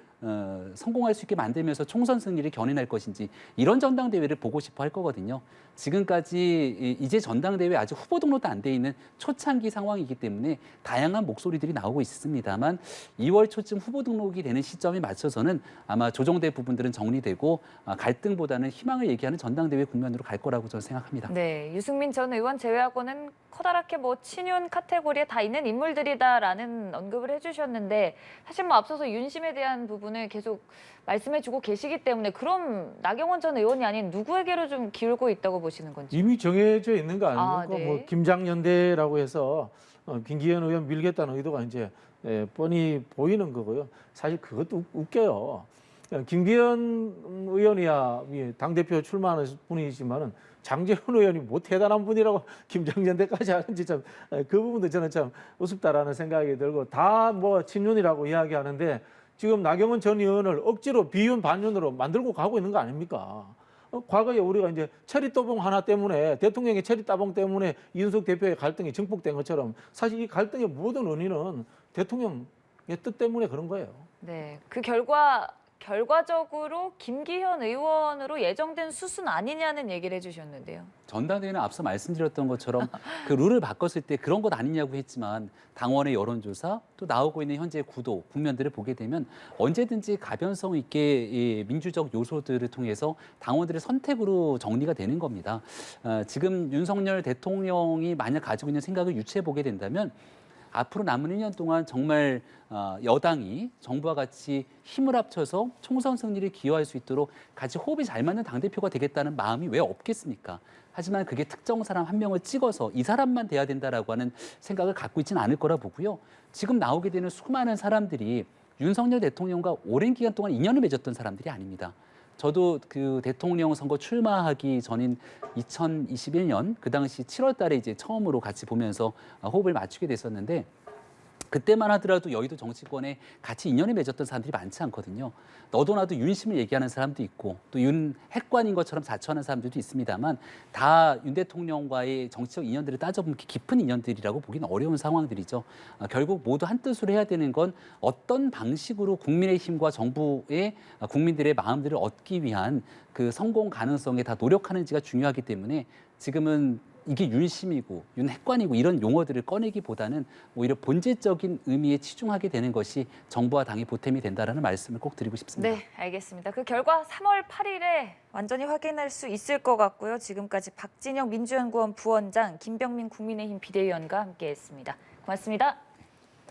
성공할 수 있게 만들면서 총선 승리를 견인할 것인지 이런 전당대회를 보고 싶어 할 거거든요. 지금까지 이제 전당대회 아직 후보 등록도 안 돼 있는 초창기 상황이기 때문에 다양한 목소리들이 나오고 있습니다만 2월 초쯤 후보 등록이 되는 시점에 맞춰서는 아마 조정될 부분들은 정리되고 갈등보다는 희망을 얘기하는 전당대회 국면으로 갈 거라고 저는 생각합니다. 네, 유승민 전 의원 제외하고는 커다랗게 친윤 카테고리에 다 있는 인물들이다라는 언급을 해주셨는데 사실 앞서서 윤심에 대한 부분을 계속 말씀해주고 계시기 때문에 그럼 나경원 전 의원이 아닌 누구에게로 좀 기울고 있다고 보시는 건지? 이미 정해져 있는 거 아닙니까? 네. 김장연대라고 해서 김기현 의원 밀겠다는 의도가 이제 뻔히 보이는 거고요. 사실 그것도 웃겨요. 김기현 의원이야 당대표 출마하는 분이지만은 장제원 의원이 뭐 대단한 분이라고 김장연대까지 하는지 참 그 부분도 저는 참 우습다라는 생각이 들고 다 친윤이라고 이야기하는데 지금 나경원 전 의원을 억지로 비윤 반윤으로 만들고 가고 있는 거 아닙니까? 과거에 우리가 이제 체리따봉 하나 때문에 대통령의 체리따봉 때문에 이준석 대표의 갈등이 증폭된 것처럼 사실 이 갈등의 모든 원인은 대통령의 뜻 때문에 그런 거예요. 네, 그 결과적으로 김기현 의원으로 예정된 수순 아니냐는 얘기를 해주셨는데요. 전당대회는 앞서 말씀드렸던 것처럼 그 룰을 바꿨을 때 그런 것 아니냐고 했지만 당원의 여론조사 또 나오고 있는 현재 구도 국면들을 보게 되면 언제든지 가변성 있게 이 민주적 요소들을 통해서 당원들의 선택으로 정리가 되는 겁니다. 지금 윤석열 대통령이 만약 가지고 있는 생각을 유추해 보게 된다면 앞으로 남은 1년 동안 정말 여당이 정부와 같이 힘을 합쳐서 총선 승리를 기여할 수 있도록 같이 호흡이 잘 맞는 당대표가 되겠다는 마음이 왜 없겠습니까? 하지만 그게 특정 사람 한 명을 찍어서 이 사람만 돼야 된다라고 하는 생각을 갖고 있지는 않을 거라 보고요. 지금 나오게 되는 수많은 사람들이 윤석열 대통령과 오랜 기간 동안 인연을 맺었던 사람들이 아닙니다. 저도 그 대통령 선거 출마하기 전인 2021년 그 당시 7월 달에 이제 처음으로 같이 보면서 호흡을 맞추게 됐었는데 그때만 하더라도 여의도 정치권에 같이 인연을 맺었던 사람들이 많지 않거든요. 너도 나도 윤심을 얘기하는 사람도 있고 또 윤 핵관인 것처럼 자처하는 사람들도 있습니다만 다 윤 대통령과의 정치적 인연들을 따져보면 깊은 인연들이라고 보기는 어려운 상황들이죠. 결국 모두 한 뜻으로 해야 되는 건 어떤 방식으로 국민의힘과 정부의 국민들의 마음들을 얻기 위한 그 성공 가능성에 다 노력하는지가 중요하기 때문에 지금은 이게 윤심이고 윤핵관이고 이런 용어들을 꺼내기보다는 오히려 본질적인 의미에 치중하게 되는 것이 정부와 당의 보탬이 된다라는 말씀을 꼭 드리고 싶습니다. 네, 알겠습니다. 그 결과 3월 8일에 완전히 확인할 수 있을 것 같고요. 지금까지 박진영 민주연구원 부원장, 김병민 국민의힘 비대위원과 함께했습니다. 고맙습니다.